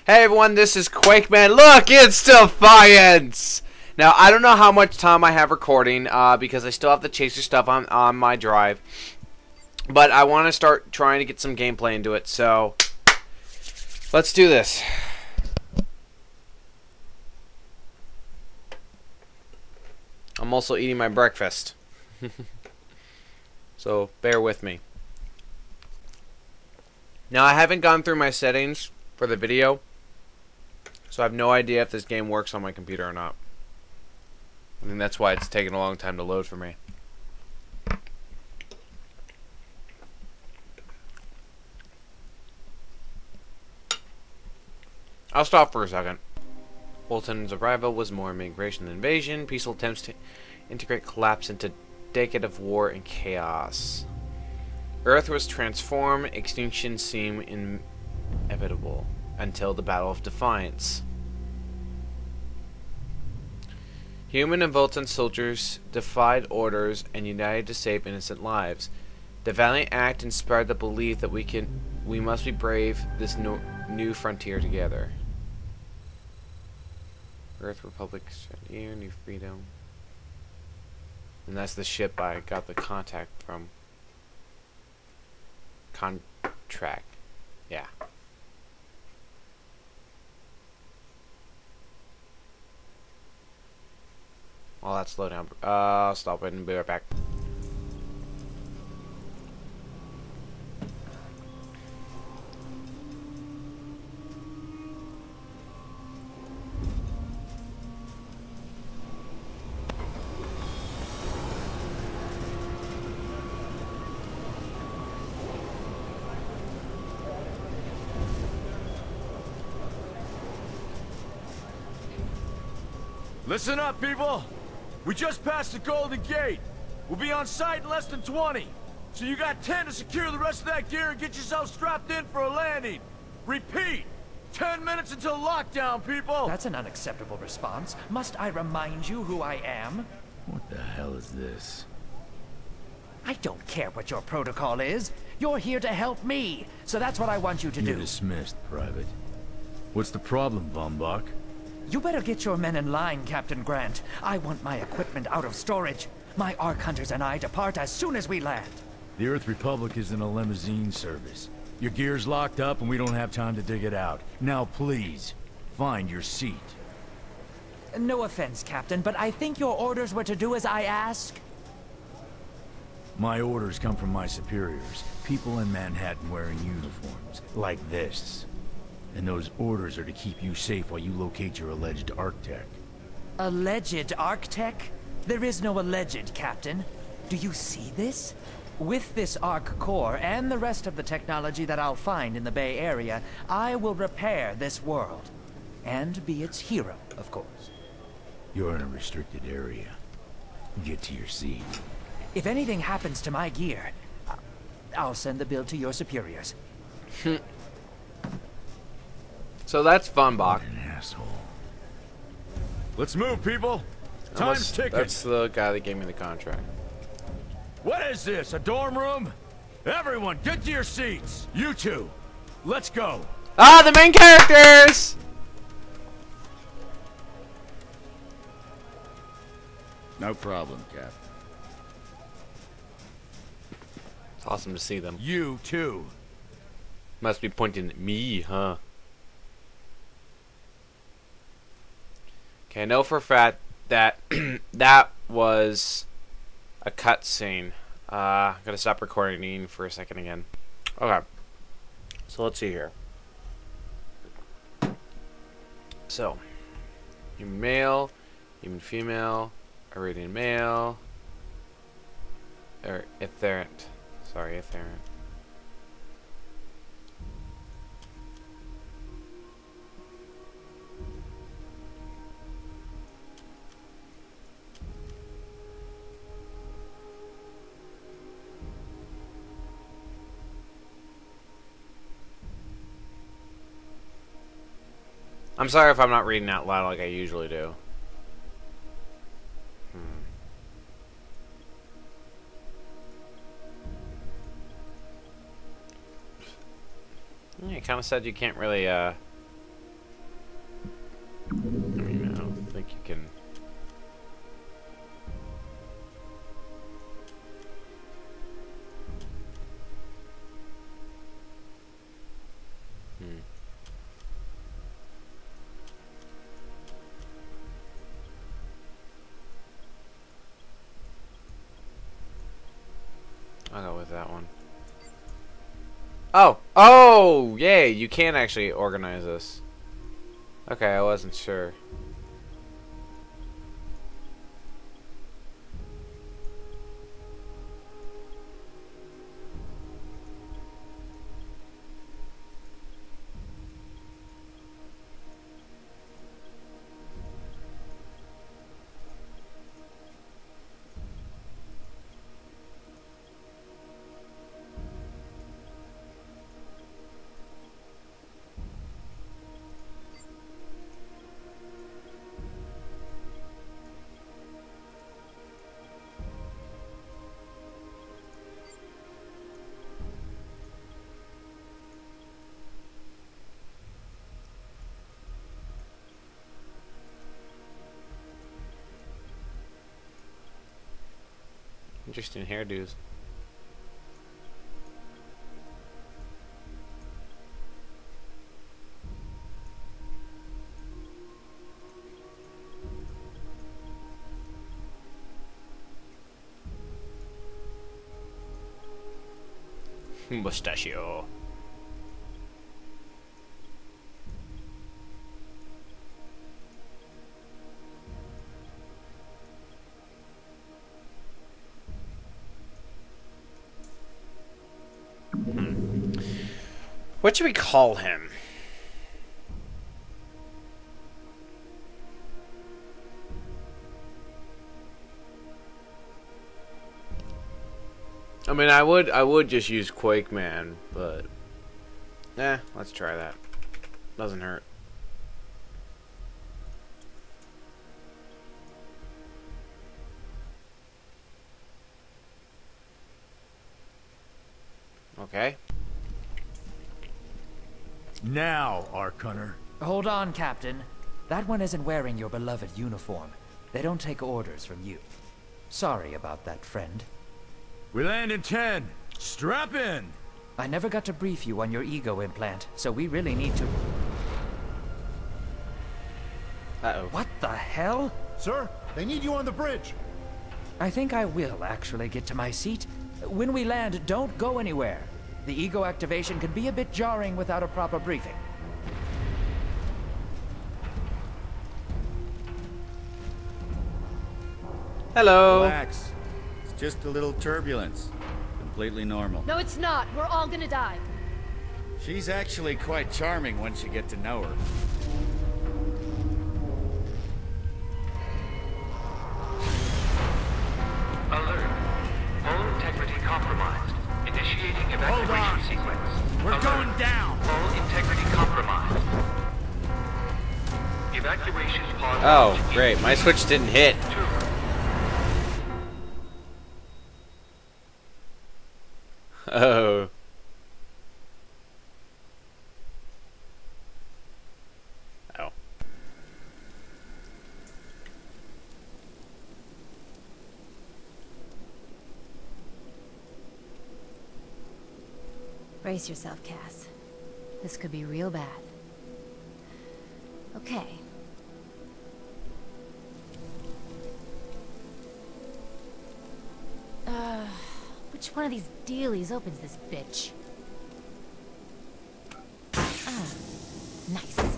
Hey everyone, this is QuakeMan. Look, it's Defiance! Now, I don't know how much time I have recording, because I still have the Chaser stuff on my drive. But I want to start trying to get some gameplay into it, so let's do this. I'm also eating my breakfast. So, bear with me. Now, I haven't gone through my settings for the video, so I have no idea if this game works on my computer or not. I think that's why it's taking a long time to load for me. I'll stop for a second. Fulton's arrival was more immigration than invasion. Peaceful attempts to integrate collapse into decade of war and chaos. Earth was transformed. Extinction seemed inevitable until the Battle of Defiance. Human and Vulcan soldiers defied orders and united to save innocent lives. The valiant act inspired the belief that we must be brave this new frontier together. Earth Republic, New Freedom. And that's the ship I got the contact from. Contract. Yeah. Well, that's slow down. Stop it and be right back. Listen up, people! We just passed the Golden Gate. We'll be on site in less than 20. So you got 10 to secure the rest of that gear and get yourself strapped in for a landing. Repeat! 10 minutes until lockdown, people! That's an unacceptable response. Must I remind you who I am? What the hell is this? I don't care what your protocol is. You're here to help me, so that's what I want you to You're do. dismissed, Private. What's the problem, Von Bach? You better get your men in line, Captain Grant. I want my equipment out of storage. My Ark Hunters and I depart as soon as we land. The Earth Republic is in a limousine service. Your gear's locked up and we don't have time to dig it out. Now please, find your seat. No offense, Captain, but I think your orders were to do as I ask. My orders come from my superiors. People in Manhattan wearing uniforms, like this. And those orders are to keep you safe while you locate your alleged Arctech. Alleged Arctech? There is no alleged, Captain. Do you see this? With this Ark core and the rest of the technology that I'll find in the Bay Area, I will repair this world. And be its hero, of course. You're in a restricted area. Get to your seat. If anything happens to my gear, I'll send the bill to your superiors. So that's Von Bach. What an asshole. Let's move, people! Time's ticking! That's the guy that gave me the contract. What is this, a dorm room? Everyone, get to your seats! You two, let's go! Ah, the main characters! No problem, Cap. It's awesome to see them. You too. Must be pointing at me, huh? Okay, I know for a fact that that was a cutscene. Gotta stop recording for a second again. Okay. So let's see here. So, human male, human female, Iridian male, or etheric. Sorry, etheric. I'm sorry if I'm not reading out loud like I usually do. Yeah, it kind of said you can't really I mean, I don't think you can. I'll go with that one. Oh! Oh! Yay! You can actually organize this. Okay, I wasn't sure. Interesting hairdos. Mustachio. What should we call him? I mean, I would just use Quake Man, but let's try that. Doesn't hurt. Okay. Now, Ark Hunter. Hold on, Captain. That one isn't wearing your beloved uniform. They don't take orders from you. Sorry about that, friend. We land in 10. Strap in. I never got to brief you on your ego implant, so we really need to... Uh-oh. What the hell? Sir, they need you on the bridge. I think I will actually get to my seat. When we land, don't go anywhere. The ego activation can be a bit jarring without a proper briefing. Hello. Relax. It's just a little turbulence. Completely normal. No, it's not. We're all gonna die. She's actually quite charming once you get to know her. Alert. All integrity compromised. Initiating evacuation sequence. We're Alert. going down. All integrity compromised. Evacuation pod. Oh, great. My switch didn't hit. 2. Oh. Oh. Brace yourself, Cass. This could be real bad. Okay. Which one of these dealies opens this bitch? Ah, nice.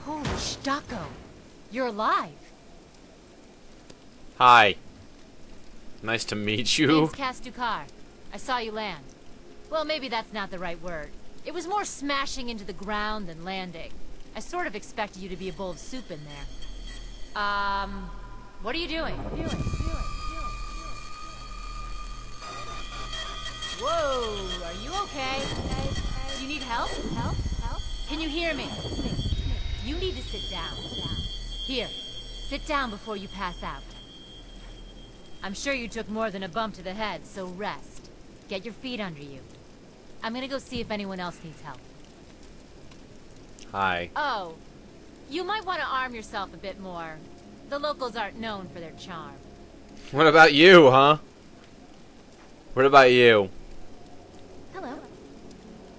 Holy Stocko. You're alive. Hi. Nice to meet you. Name's Cass Dukar. I saw you land. Well, maybe that's not the right word. It was more smashing into the ground than landing. I sort of expected you to be a bowl of soup in there. What are you doing? Whoa, are you okay? Do you need help? Help? Can you hear me? You need to sit down. Here, sit down before you pass out. I'm sure you took more than a bump to the head, so rest. Get your feet under you. I'm gonna go see if anyone else needs help. Hi. Oh, You might want to arm yourself a bit more. The locals aren't known for their charm. What about you, huh? What about you? Hello.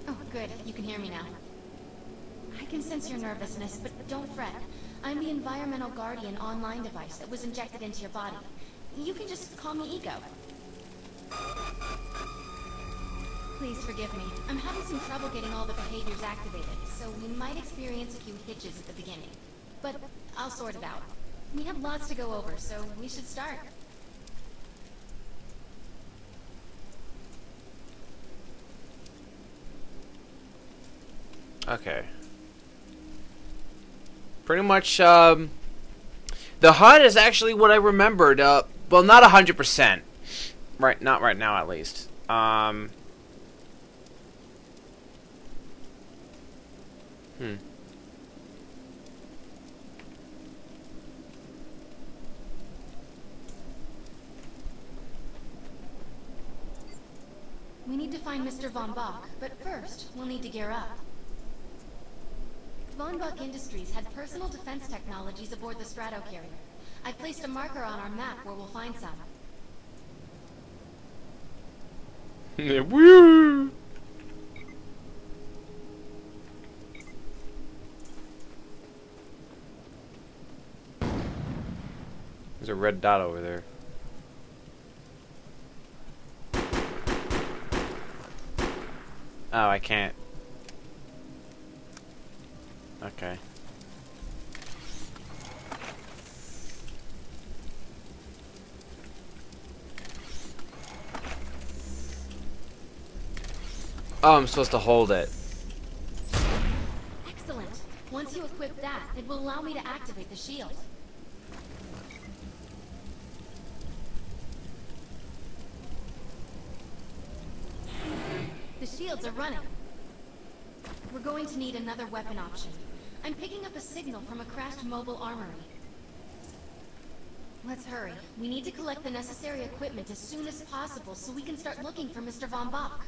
Oh, good. You can hear me now. I can sense your nervousness, but don't fret. I'm the environmental guardian online device that was injected into your body. You can just call me Ego. Please forgive me. I'm having some trouble getting all the behaviors activated, so we might experience a few hitches at the beginning. But I'll sort it out. We have lots to go over, so we should start. Okay. Pretty much, the HUD is actually what I remembered. Well, not 100%. Right, not right now, at least. We need to find Mr. Von Bach, but first, we'll need to gear up. Von Bach Industries had personal defense technologies aboard the Stratocarrier. I placed a marker on our map where we'll find some. Woo! There's a red dot over there. Oh, I can't. Okay. Oh, I'm supposed to hold it. Excellent. Once you equip that, it will allow me to activate the shield. The shields are running. We're going to need another weapon option. I'm picking up a signal from a crashed mobile armory. Let's hurry. We need to collect the necessary equipment as soon as possible so we can start looking for Mr. Von Bach.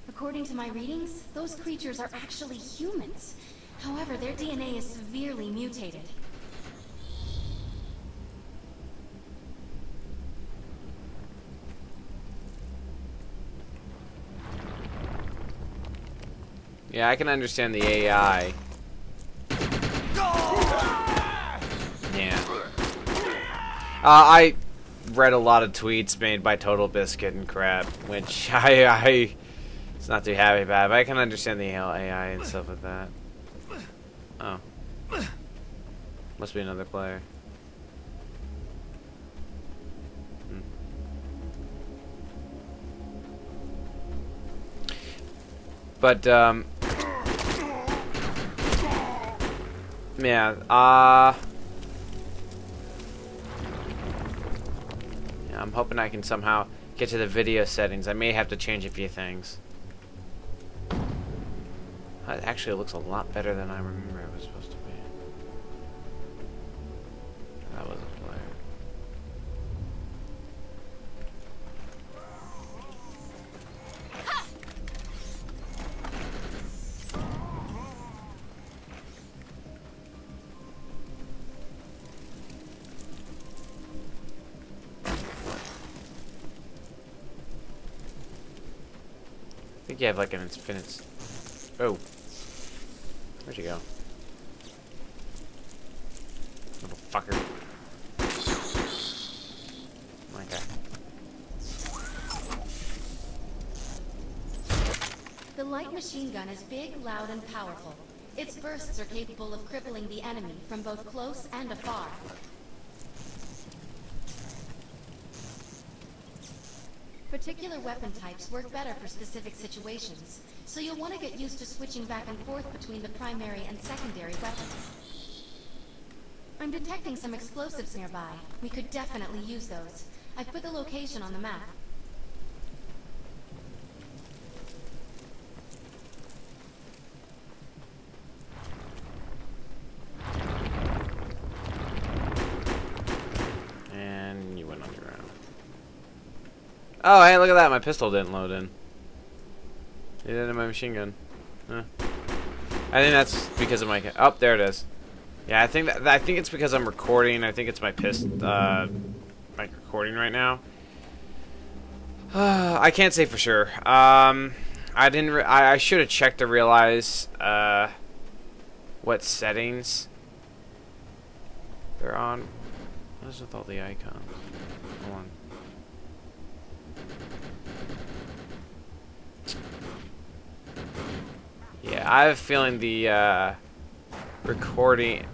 According to my readings, those creatures are actually humans. However, their DNA is severely mutated. Yeah, I can understand the AI. Yeah. I read a lot of tweets made by Total Biscuit and crap, which I it's not too happy about, but I can understand the AI and stuff like that. Oh. Must be another player. But, yeah, yeah, I'm hoping I can somehow get to the video settings. I may have to change a few things. It actually looks a lot better than I remember it was supposed to be. That was a player. I think you have like an infinite. Oh. Where'd you go? Little fucker. Okay. The light machine gun is big, loud, and powerful. Its bursts are capable of crippling the enemy from both close and afar. Particular weapon types work better for specific situations, so you'll want to get used to switching back and forth between the primary and secondary weapons. I'm detecting some explosives nearby. We could definitely use those. I've put the location on the map. And you went underground. Oh, hey, look at that. My pistol didn't load in. It did in my machine gun. Huh. I think that's because of my. Oh, there it is. Yeah, I think it's because I'm recording. I think it's my mic recording right now. I can't say for sure. I didn't. I should have checked to realize what settings they're on. What is with all the icons? Hold on. Yeah, I have a feeling the recording.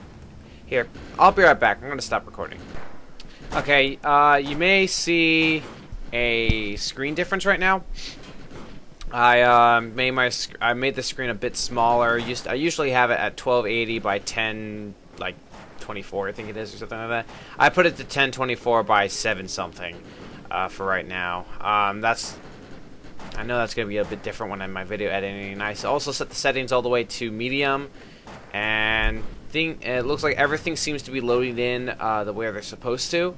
Here, I'll be right back. I'm gonna stop recording. Okay, you may see a screen difference right now. I made the screen a bit smaller. I usually have it at 1280 by 10, like 24, I think it is, or something like that. I put it to 1024 by 7 something for right now. I know that's gonna be a bit different when I'm my video editing. And I also set the settings all the way to medium, and it looks like everything seems to be loading in the way they're supposed to.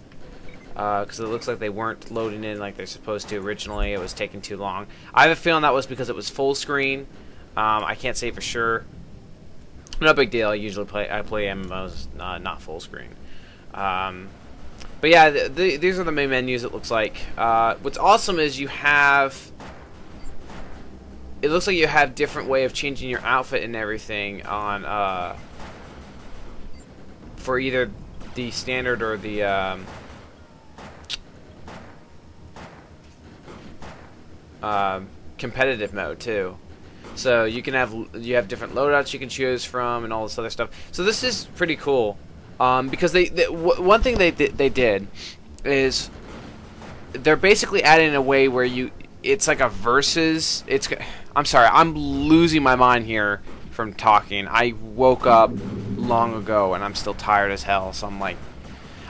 Because it looks like they weren't loading in like they're supposed to originally. It was taking too long. I have a feeling that was because it was full screen. I can't say for sure. No big deal. I usually play MMOs not full screen. But yeah, these are the main menus. It looks like. What's awesome is you have. It looks like you have different way of changing your outfit and everything on for either the standard or the competitive mode too. So you have different loadouts you can choose from and all this other stuff. So this is pretty cool because one thing they did is they're basically adding a way where it's like a versus. I'm sorry, I'm losing my mind here from talking. I woke up long ago and I'm still tired as hell. So I'm like,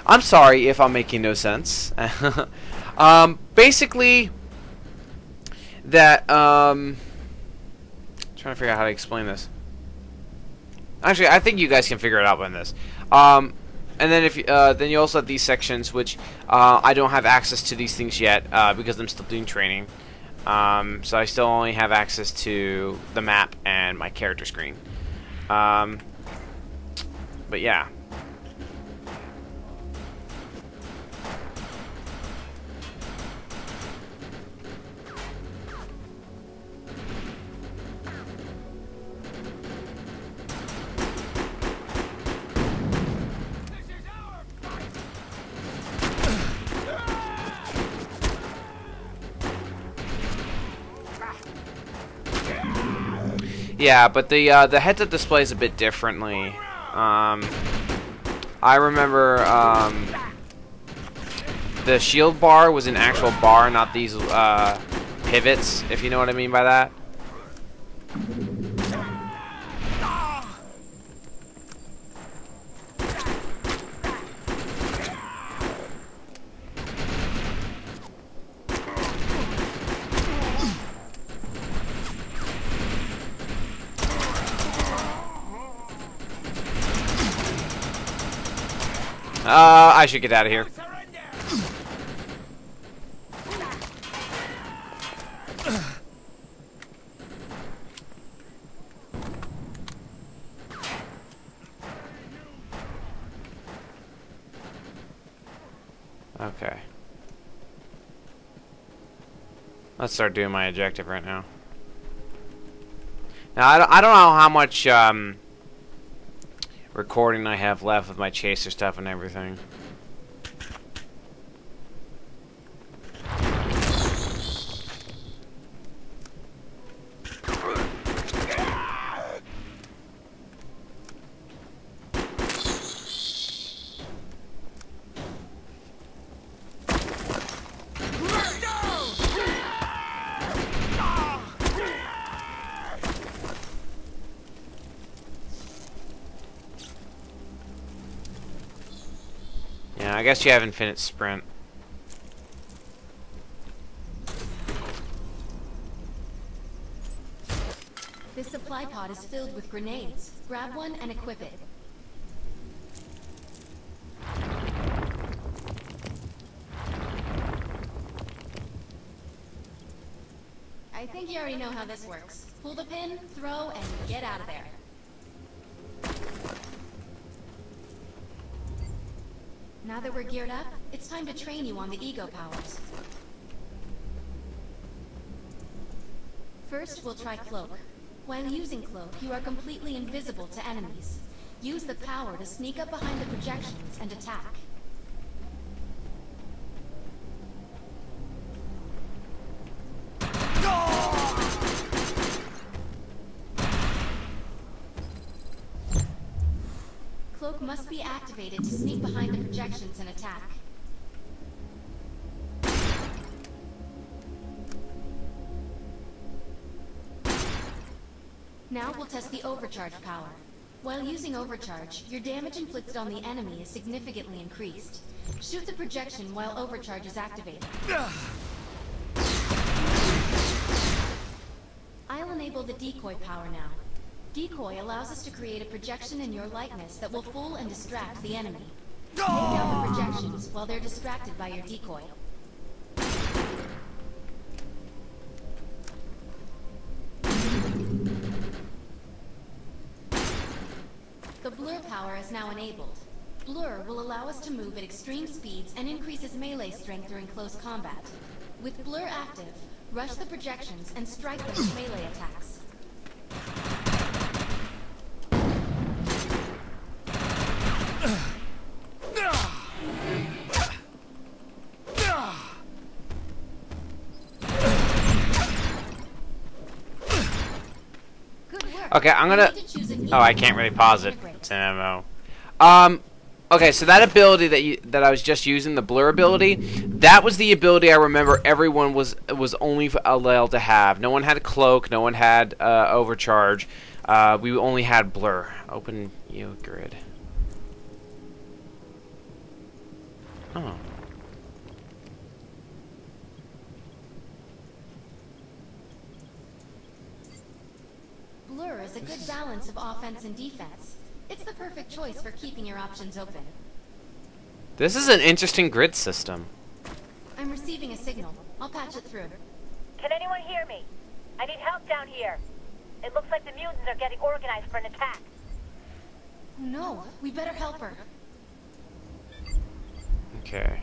I'm sorry if I'm making no sense. Basically. That trying to figure out how to explain this. Actually, I think you guys can figure it out on this. And then then you also have these sections, which I don't have access to these things yet because I'm still doing training. So I still only have access to the map and my character screen. But yeah. Yeah, but the heads-up displays a bit differently. I remember the shield bar was an actual bar, not these pivots, if you know what I mean by that. I should get out of here. Okay. Let's start doing my objective right now. Now, I don't know how much recording I have left with my chaser stuff and everything. Yeah, I guess you have infinite sprint. This supply pod is filled with grenades. Grab one and equip it. I think you already know how this works. Pull the pin, throw, and get out of there. Now that we're geared up, it's time to train you on the ego powers. First, we'll try Cloak. While using Cloak, you are completely invisible to enemies. Use the power to sneak up behind the projections and attack. Cloak must be activated to sneak behind the projections and attack. Now we'll test the overcharge power. While using overcharge, your damage inflicted on the enemy is significantly increased. Shoot the projection while overcharge is activated. I'll enable the decoy power now. Decoy allows us to create a projection in your likeness that will fool and distract the enemy. Take down the projections while they're distracted by your decoy. The blur power is now enabled. Blur will allow us to move at extreme speeds and increases melee strength during close combat. With blur active, rush the projections and strike them with melee attacks. Okay, I'm gonna... Oh, I can't really pause it. It's an MMO. Okay, so that ability that I was just using, the blur ability, that was the ability I remember everyone was only allowed to have. No one had cloak, no one had overcharge. We only had blur. Open grid. Oh. Blur is a good balance of offense and defense. It's the perfect choice for keeping your options open. This is an interesting grid system. I'm receiving a signal. I'll patch it through. Can anyone hear me? I need help down here. It looks like the mutants are getting organized for an attack. No, we better help her. Okay.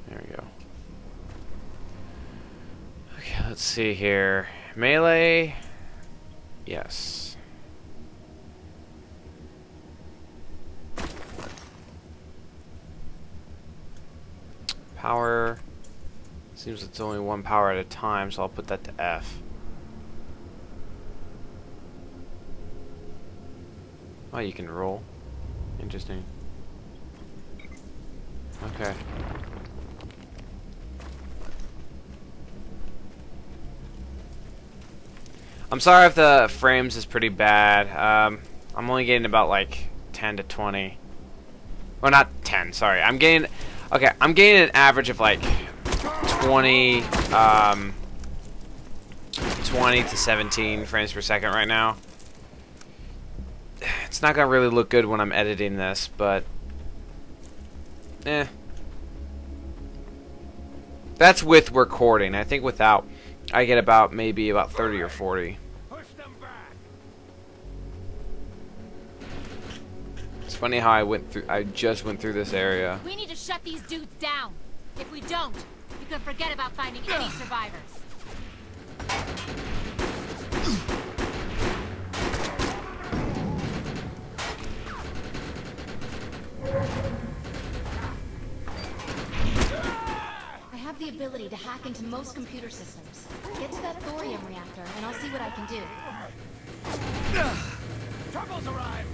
There we go. Okay, let's see here. Melee. Yes. Power. Seems it's only one power at a time, so I'll put that to F. Oh, you can roll. Interesting. Okay. I'm sorry if the frames is pretty bad. I'm only getting about like 10 to 20. Well, not 10, sorry. I'm getting an average of like 20 to 17 frames per second right now. It's not gonna really look good when I'm editing this, but that's with recording. I think without, I get about maybe about 30 or 40. It's funny how I just went through this area. We need to shut these dudes down. If we don't, you can forget about finding any survivors. I have the ability to hack into most computer systems. Get to that thorium reactor, and I'll see what I can do. Trouble's arrived!